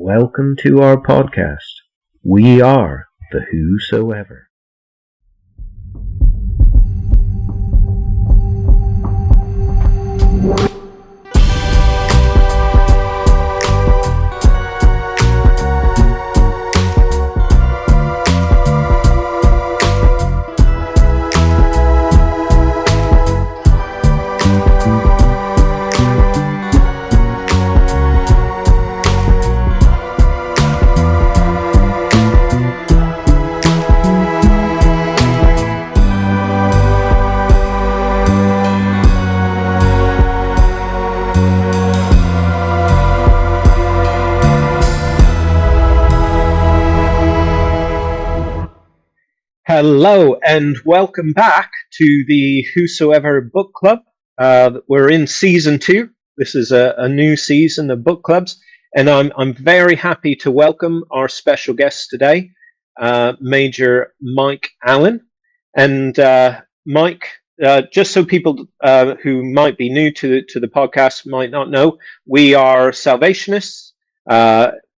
Welcome to our podcast. We are the Whosoever. Hello and welcome back to the Whosoever Book Club. We're in season 2. This is a new season of book clubs, and I'm very happy to welcome our special guest today, Major Mike Allen. And Mike, just so people who might be new to the podcast might not know, we are Salvationists.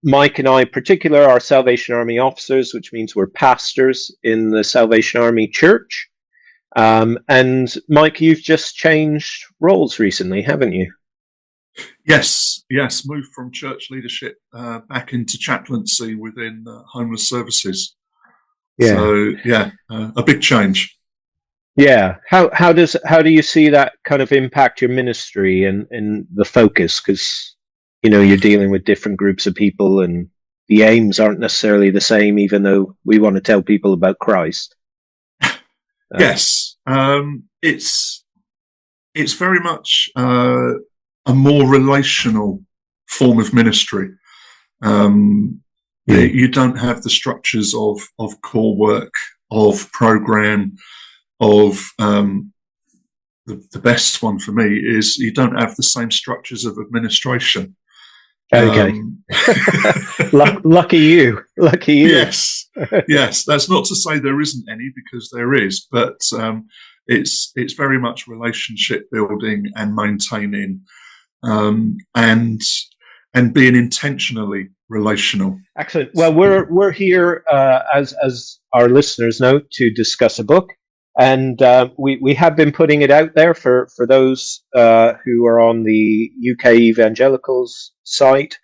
Mike and I, in particular, are Salvation Army officers, which means we're pastors in the Salvation Army Church. And Mike, you've just changed roles recently, haven't you? Yes, moved from church leadership back into chaplaincy within homeless services. Yeah. So, a big change. Yeah. How do you see that kind of impact your ministry and the focus? Because you're dealing with different groups of people and the aims aren't necessarily the same, even though we want to tell people about Christ. Yes. It's very much a more relational form of ministry. You don't have the structures of core work, of program, of the best one for me is you don't have the same structures of administration. Okay. Lucky you. Yes. That's not to say there isn't any, because there is, but it's very much relationship building and maintaining, and being intentionally relational. Excellent. Well, we're here as our listeners know to discuss a book, and we have been putting it out there for those who are on the UK Evangelicals site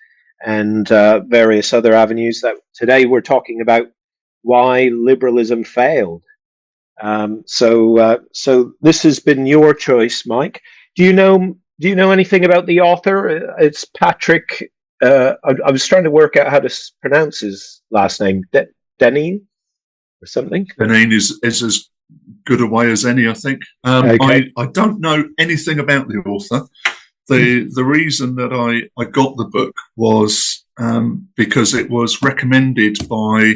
and various other avenues. That today we're talking about why liberalism failed. So this has been your choice, Mike. Do you know anything about the author? It's Patrick. I was trying to work out how to pronounce his last name. Deneen or something. Deneen is as good a way as any, I think. Okay. I don't know anything about the author. The reason that I got the book was because it was recommended by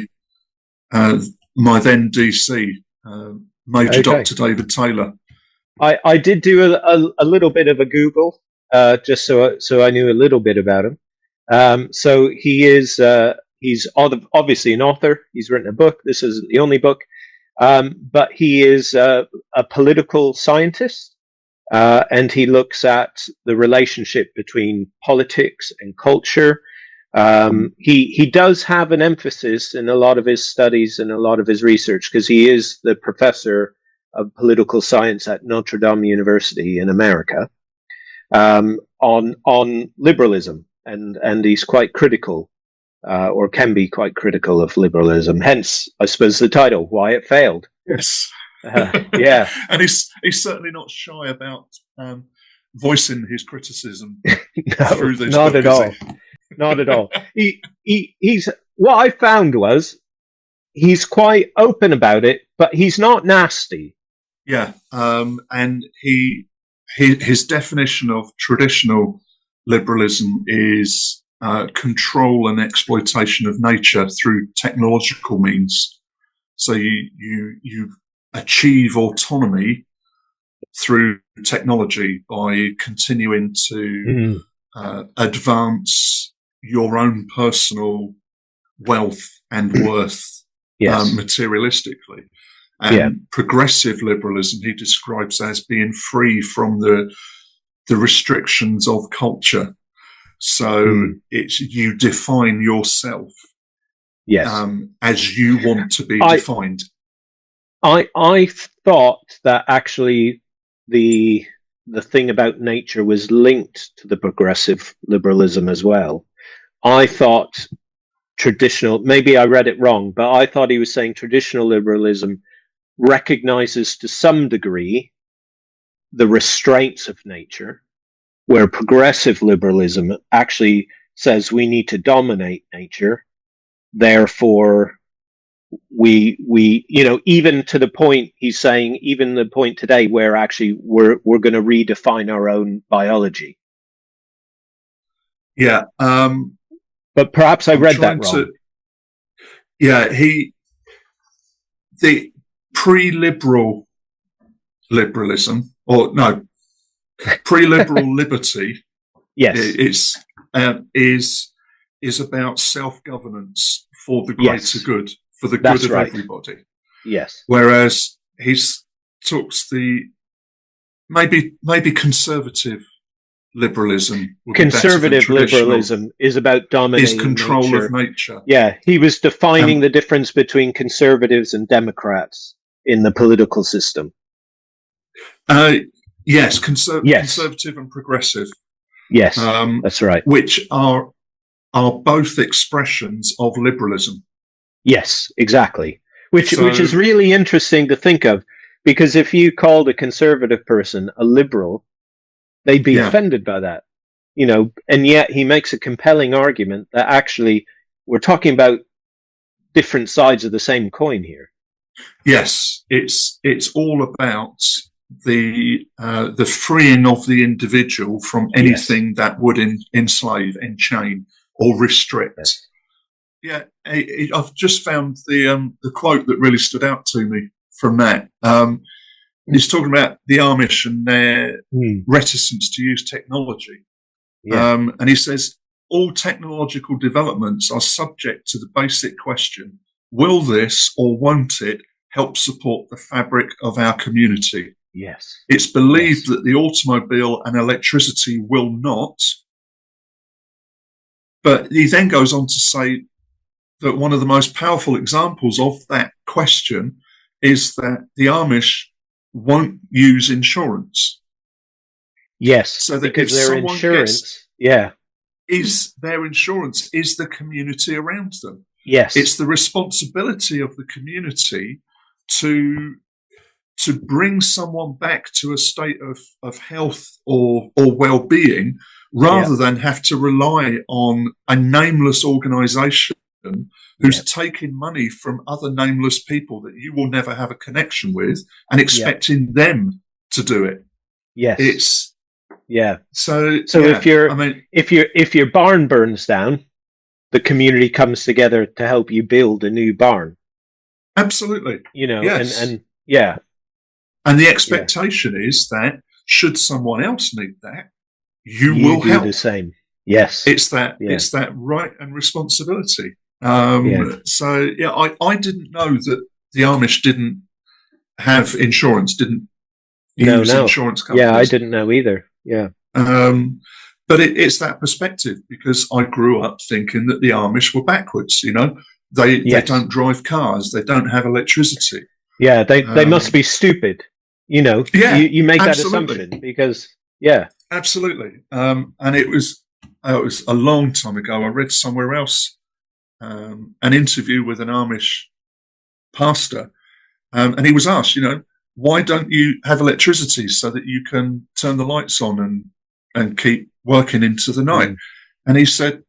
my then DC, Major Dr. David Taylor. I did do a little bit of a Google, just so I knew a little bit about him. So he's obviously an author. He's written a book. This isn't the only book. But he is a political scientist, and he looks at the relationship between politics and culture. He does have an emphasis in a lot of his studies and a lot of his research, because he is the professor of political science at Notre Dame University in America, on liberalism, and he's quite critical. Or can be quite critical of liberalism. Hence, I suppose, the title, Why It Failed. Yes. Yeah. And he's certainly not shy about voicing his criticism through this not book, at all. Not at all. He's what I found was he's quite open about it, but he's not nasty. Yeah. And his definition of traditional liberalism is control and exploitation of nature through technological means. So you achieve autonomy through technology by continuing to advance your own personal wealth and worth, materialistically. And progressive liberalism he describes as being free from the restrictions of culture. So it's you define yourself as you want to be defined. I thought that actually the thing about nature was linked to the progressive liberalism as well. I thought traditional, maybe I read it wrong, but I thought he was saying traditional liberalism recognizes to some degree the restraints of nature, where progressive liberalism actually says we need to dominate nature. Therefore, we even to the point he's saying, even the point today where actually we're going to redefine our own biology. Yeah. But perhaps I read that wrong. The pre-liberal liberalism, or no, pre-liberal liberty, is about self-governance for the greater good, for the good of everybody. Yes. Whereas he talks the maybe conservative liberalism. Conservative liberalism is about dominating is control nature. of nature. Yeah, he was defining the difference between conservatives and Democrats in the political system. Yes, conservative and progressive. Yes, that's right. Which are both expressions of liberalism. Yes, exactly. Which is really interesting to think of, because if you called a conservative person a liberal, they'd be offended by that, and yet he makes a compelling argument that actually we're talking about different sides of the same coin here. Yes, it's all about the freeing of the individual from anything that would enslave, enchain, or restrict. Yes. Yeah, I've just found the quote that really stood out to me from that. He's talking about the Amish and their reticence to use technology. Yeah. And he says, all technological developments are subject to the basic question, will this or won't it help support the fabric of our community? Yes. It's believed that the automobile and electricity will not. But he then goes on to say that one of the most powerful examples of that question is that the Amish won't use insurance. Yes, so that because their insurance, is their insurance is the community around them. Yes, it's the responsibility of the community to bring someone back to a state of health or well-being, rather than have to rely on a nameless organisation who's taking money from other nameless people that you will never have a connection with and expecting them to do it. Yes. So if your barn burns down, the community comes together to help you build a new barn. Absolutely. And the expectation is that should someone else need that, you will do help the same. Yes. It's that right and responsibility. So I didn't know that the Amish didn't have insurance, didn't use insurance companies. Yeah, I didn't know either. Yeah. But it's that perspective, because I grew up thinking that the Amish were backwards. They don't drive cars, they don't have electricity. Yeah, they must be stupid. You make that assumption because absolutely. And it was a long time ago. I read somewhere else an interview with an Amish pastor, and he was asked, why don't you have electricity so that you can turn the lights on and keep working into the night? And he said,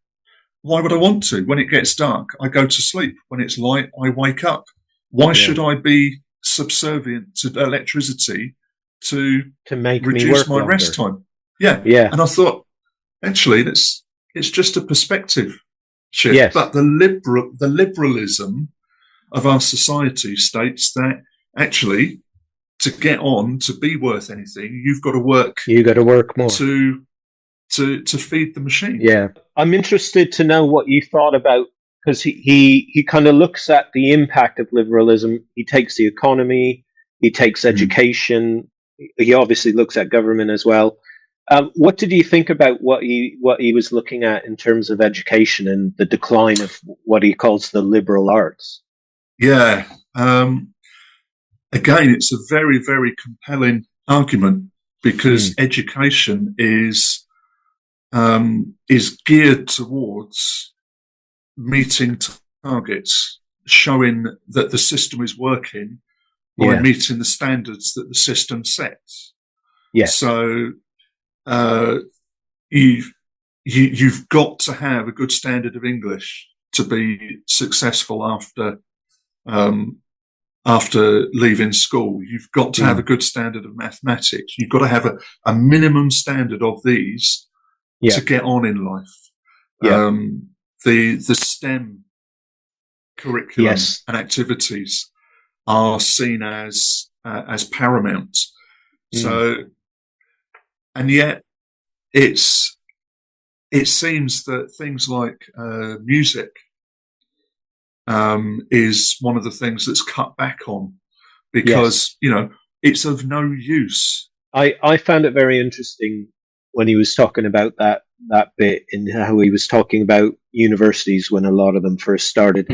why would I want to? When it gets dark, I go to sleep. When it's light, I wake up. Why should I be subservient to electricity to make reduce my longer. rest time? Yeah. And I thought, actually, it's just a perspective shift. Yes. But the liberalism of our society states that actually, to get on, to be worth anything, you've got to work. You got to work more to feed the machine. Yeah, I'm interested to know what you thought about, because he kind of looks at the impact of liberalism. He takes the economy, he takes education, he obviously looks at government as well. What did you think about what he was looking at in terms of education and the decline of what he calls the liberal arts? Yeah. Again, it's a very, very compelling argument because Mm, education is geared towards meeting targets, showing that the system is working by yeah. meeting the standards that the system sets. Yes. So uh, you've you've got to have a good standard of English to be successful um, after leaving school. You've got to have a Mm, good standard of mathematics. You've got to have a minimum standard of these yeah. to get on in life. Yeah. The STEM curriculum Yes. and activities are seen as paramount. Mm, So, and yet it's it seems that things like music is one of the things that's cut back on yes. because it's of no use. I found it very interesting when he was talking about that bit in how he was talking about universities when a lot of them first started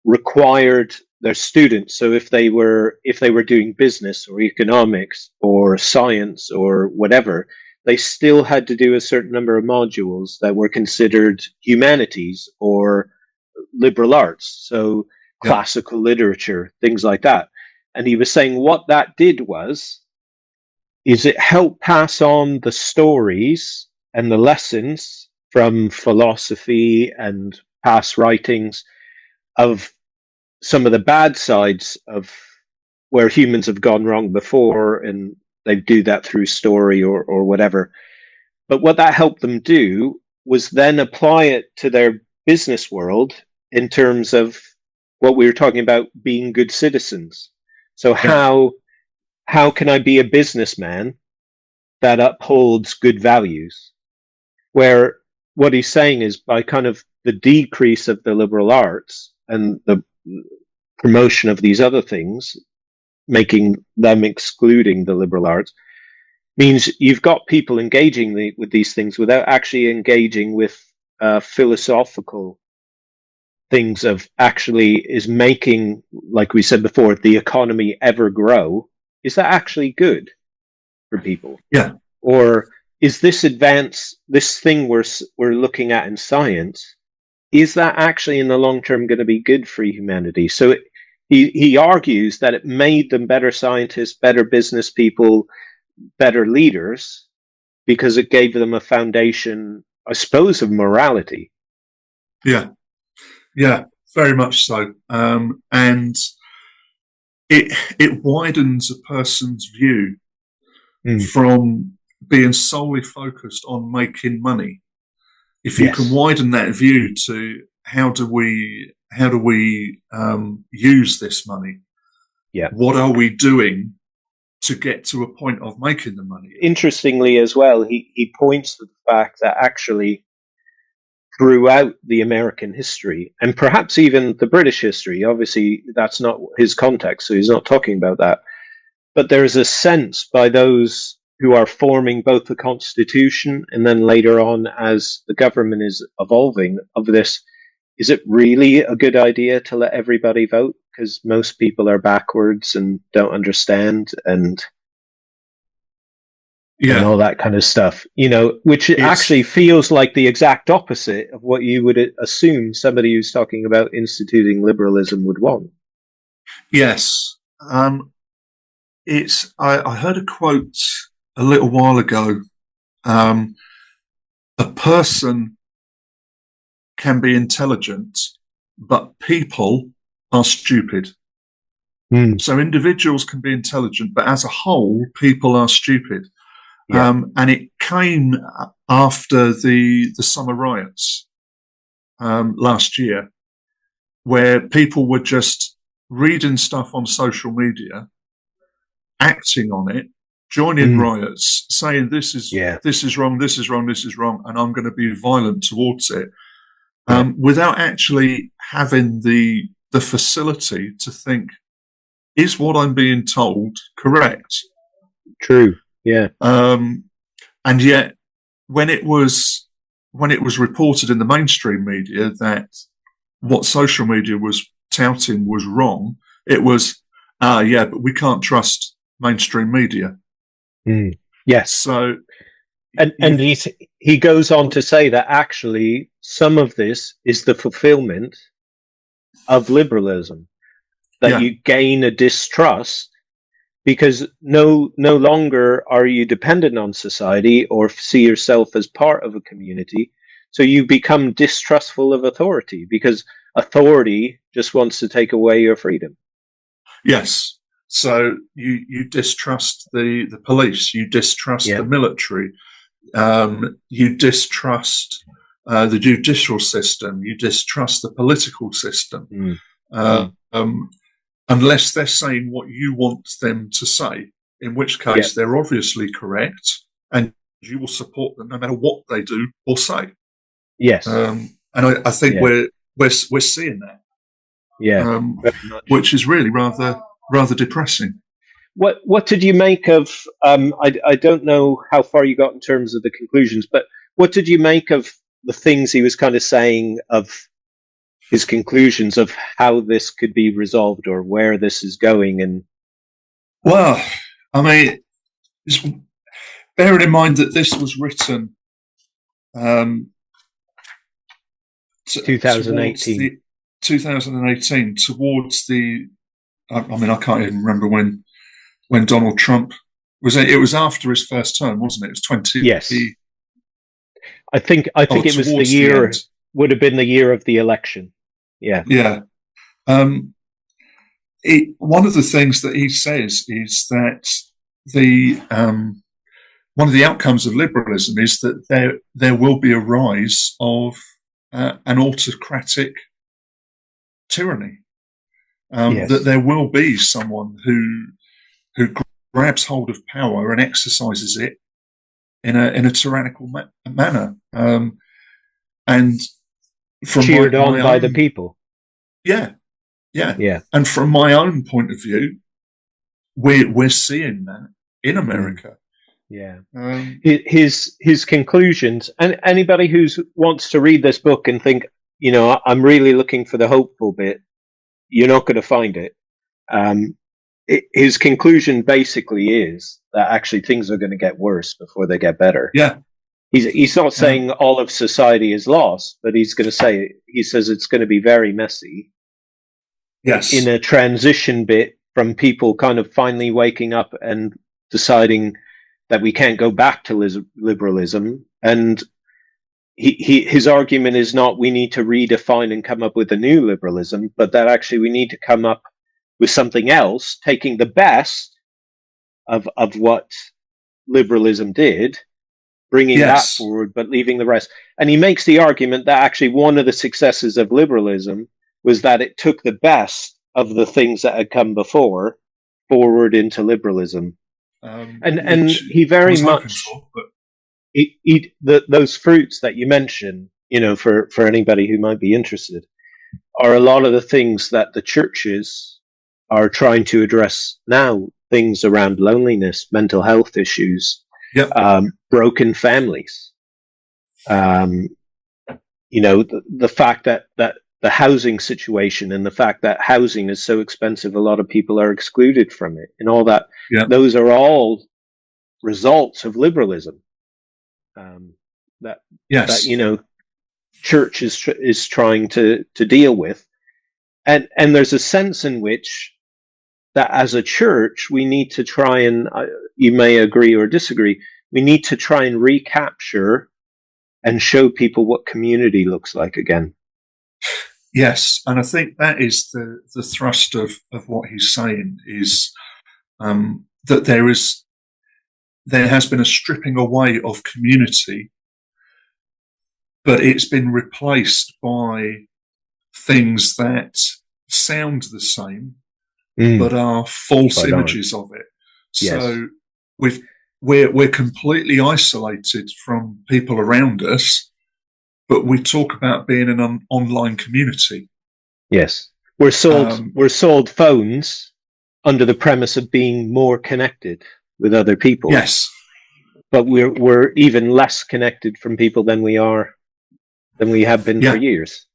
required their students. So if they were doing business or economics or science or whatever, they still had to do a certain number of modules that were considered humanities or liberal arts. So Yeah, classical literature, things like that. And he was saying what that did was is it helped pass on the stories and the lessons from philosophy and past writings of some of the bad sides of where humans have gone wrong before, and they do that through story or whatever. But what that helped them do was then apply it to their business world in terms of what we were talking about being good citizens. So yeah, how can I be a businessman that upholds good values? Where what he's saying is by kind of the decrease of the liberal arts and the promotion of these other things, making them excluding the liberal arts, means you've got people engaging with these things without actually engaging with philosophical things of actually is making, like we said before, the economy ever grow. Is that actually good for people? yeah, Or is this advance, this thing we're looking at in science, is that actually in the long term going to be good for humanity? So he argues that it made them better scientists, better business people, better leaders because it gave them a foundation, I suppose, of morality. yeah, yeah. Very much so, and it widens a person's view Mm. from being solely focused on making money. If you can Yes. widen that view to how do we use this money? Yeah. What are we doing to get to a point of making the money? Interestingly, as well, he points to the fact that actually throughout the American history and perhaps even the British history, obviously that's not his context, so he's not talking about that. But there is a sense by those who are forming both the Constitution and then later on as the government is evolving of this. Is it really a good idea to let everybody vote? Because most people are backwards and don't understand and Yeah, all that kind of stuff, which actually it's feels like the exact opposite of what you would assume somebody who's talking about instituting liberalism would want. yes. It's I heard a quote a little while ago. Um, a person can be intelligent, but people are stupid. Mm, So individuals can be intelligent, but as a whole, people are stupid. yeah. And it came after the summer riots last year, where people were just reading stuff on social media, acting on it, joining Mm, riots, saying yeah. this is wrong, this is wrong, this is wrong, and I'm going to be violent towards it, Yeah. without actually having the facility to think, is what I'm being told correct? True. Yeah. Um, and yet when it was reported in the mainstream media that what social media was touting was wrong, it was, yeah, but we can't trust mainstream media. Yes. So, and he goes on to say that actually some of this is the fulfillment of liberalism, that you gain a distrust because no longer are you dependent on society or see yourself as part of a community. So you become distrustful of authority because authority just wants to take away your freedom. Yes. So you distrust the police, you distrust the military, you distrust the judicial system, you distrust the political system, unless they're saying what you want them to say, in which case they're obviously correct, and you will support them no matter what they do or say. Yes, and I think we're seeing that, which is really rather depressing. What did you make of? I don't know how far you got in terms of the conclusions, but what did you make of the things he was kind of saying of his conclusions of how this could be resolved or where this is going? And well, I mean, bearing in mind that this was written 2018. 2018 towards the. I mean, I can't even remember when Donald Trump was. It was after his first term, wasn't it? It was 20. Yes. I think it was the year. Would have been the year of the election. Yeah. Yeah. One of the things that he says is that one of the outcomes of liberalism is that there will be a rise of an autocratic tyranny. That there will be someone who grabs hold of power and exercises it in a tyrannical manner, and from cheered on by the people. Yeah. And from my own point of view, we're seeing that in America. Yeah. His conclusions, and anybody who wants to read this book and think, I'm really looking for the hopeful bit, you're not going to find it. His conclusion basically is that actually things are going to get worse before they get better. Yeah. He's not saying all of society is lost, but he says it's going to be very messy. Yes. In a transition bit from people kind of finally waking up and deciding that we can't go back to liberalism. And his argument is not we need to redefine and come up with a new liberalism, but that actually we need to come up with something else, taking the best of what liberalism did, bringing that forward, but leaving the rest. And he makes the argument that actually one of the successes of liberalism was that it took the best of the things that had come before forward into liberalism. And he very much those fruits that you mentioned, for anybody who might be interested, are a lot of the things that the churches are trying to address now. Things around loneliness, mental health issues, broken families. The fact that the housing situation and the fact that housing is so expensive, a lot of people are excluded from it, and all that. Those are all results of liberalism. That church is trying to deal with, and there's a sense in which that as a church we need to try and you may agree or disagree. We need to try and recapture and show people what community looks like again. Yes, and I think that is the thrust of what he's saying is that there has been a stripping away of community, but it's been replaced by things that sound the same, but are false images of it. So we're completely isolated from people around us, but we talk about being an online community. Yes, we're sold phones under the premise of being more connected with other people. Yes, but we're even less connected from people than we have been for Yeah, years.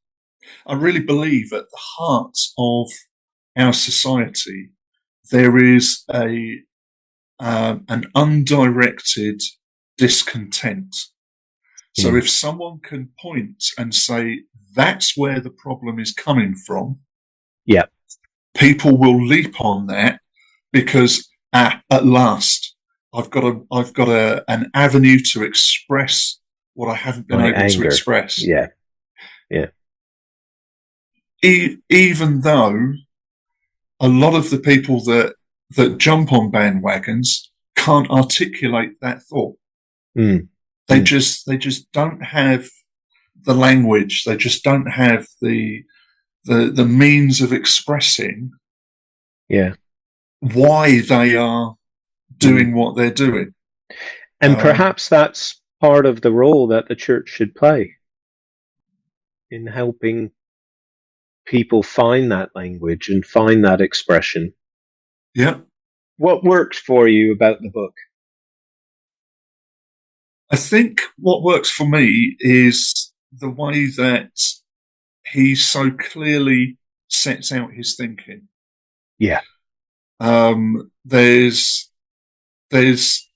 I really believe at the heart of our society there is an undirected discontent. So if someone can point and say that's where the problem is coming from, Yeah, people will leap on that because at last I've got an avenue to express what I haven't been my able to anger. express. Yeah, yeah, Even though a lot of the people that jump on bandwagons can't articulate that thought. They just don't have the language. They just don't have the means of expressing why they are doing what they're doing. And perhaps that's part of the role that the church should play in helping people find that language and find that expression. Yeah. What worked for you about the book? I think what works for me is the way that he so clearly sets out his thinking. Yeah. There's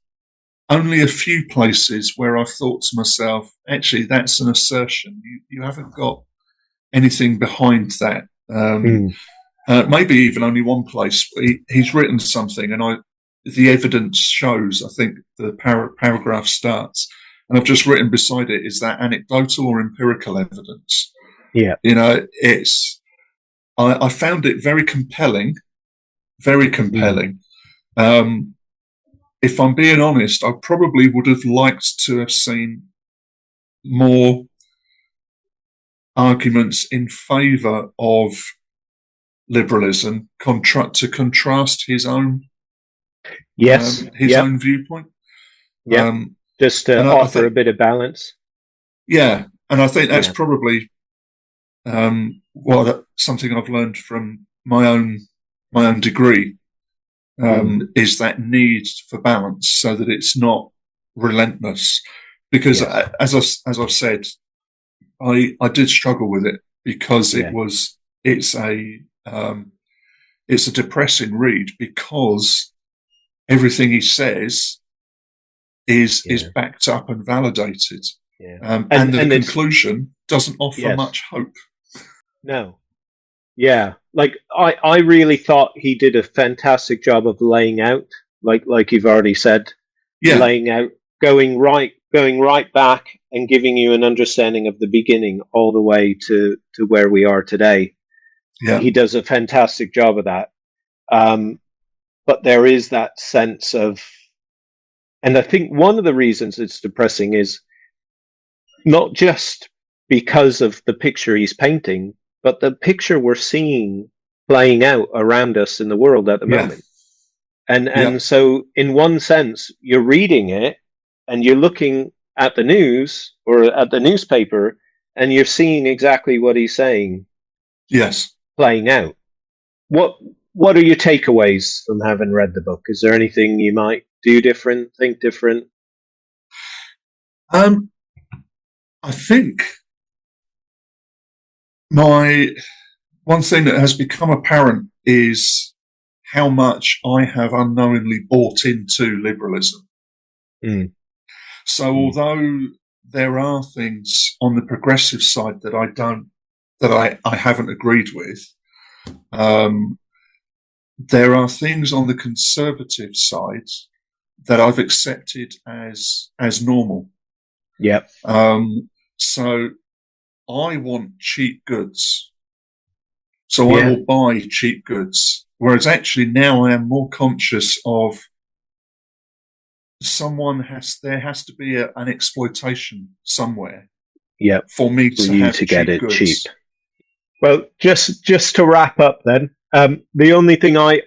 only a few places where I've thought to myself, actually, that's an assertion. You haven't got anything behind that. Maybe even only one place. He's written something, and the evidence shows. I think the paragraph starts, and I've just written beside it: is that anecdotal or empirical evidence? Yeah, it's. I found it very compelling, very compelling. If I'm being honest, I probably would have liked to have seen more arguments in favour of liberalism to contrast his own own viewpoint. Just to offer a bit of balance. Yeah, and I think that's probably something I've learned from my own degree. Is that need for balance so that it's not relentless? Because as I've said, I did struggle with it because it's a depressing read because everything he says is backed up and validated, and the conclusion doesn't offer much hope. No. Yeah, like I really thought he did a fantastic job of laying out, like you've already said, laying out, going right back and giving you an understanding of the beginning all the way to where we are today. Yeah. He does a fantastic job of that. But there is that sense of, and I think one of the reasons it's depressing is not just because of the picture he's painting, but the picture we're seeing playing out around us in the world at the moment. And so in one sense, you're reading it and you're looking at the news or at the newspaper and you're seeing exactly what he's saying. Yes. Playing out. What are your takeaways from having read the book? Is there anything you might do different, think different? I think one thing that has become apparent is how much I have unknowingly bought into liberalism. So although there are things on the progressive side that I haven't agreed with, there are things on the conservative side that I've accepted as normal. Yep. So I want cheap goods. So I will buy cheap goods. Whereas actually now I am more conscious of there has to be an exploitation somewhere. Yeah. For me to get it cheap. Well, just to wrap up then, the only thing I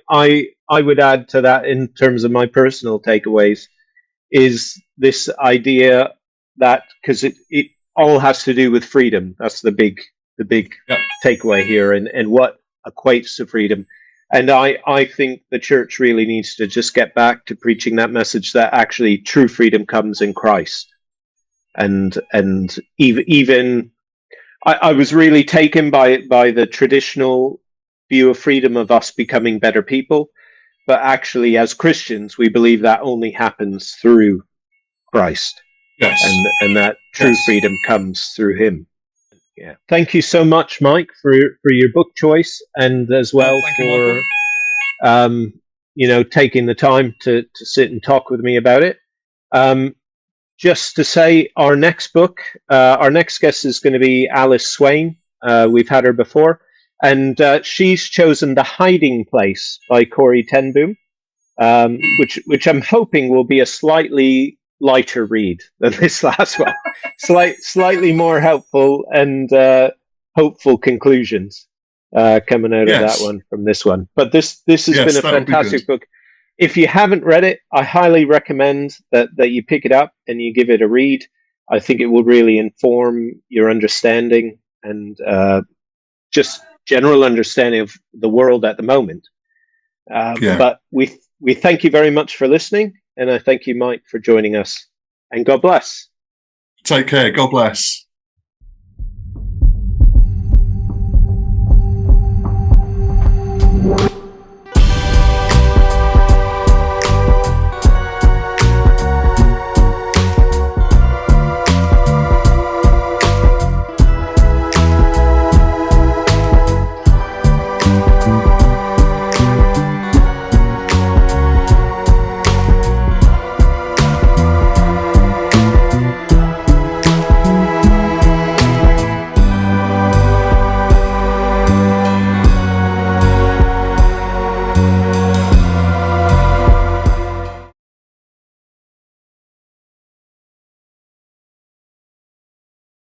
would add to that in terms of my personal takeaways is this idea that, because it all has to do with freedom. That's the big takeaway here, and what equates to freedom. And I think the church really needs to just get back to preaching that message that actually true freedom comes in Christ. And even I was really taken by the traditional view of freedom of us becoming better people. But actually, as Christians, we believe that only happens through Christ. Yes. And that true freedom comes through him. Yeah. Thank you so much, Mike, for your book choice, and as well for taking the time to sit and talk with me about it. Just to say, our next book, our next guest is going to be Alice Swain. We've had her before, and she's chosen The Hiding Place by Corrie ten Boom, which I'm hoping will be a slightly lighter read than this last one. Slightly more helpful and hopeful conclusions coming out of that one from this one. But this has been a fantastic book. If you haven't read it, I highly recommend that you pick it up and you give it a read. I think it will really inform your understanding and just general understanding of the world at the moment. But we thank you very much for listening, and I thank you, Mike, for joining us. And God bless. Take care. God bless.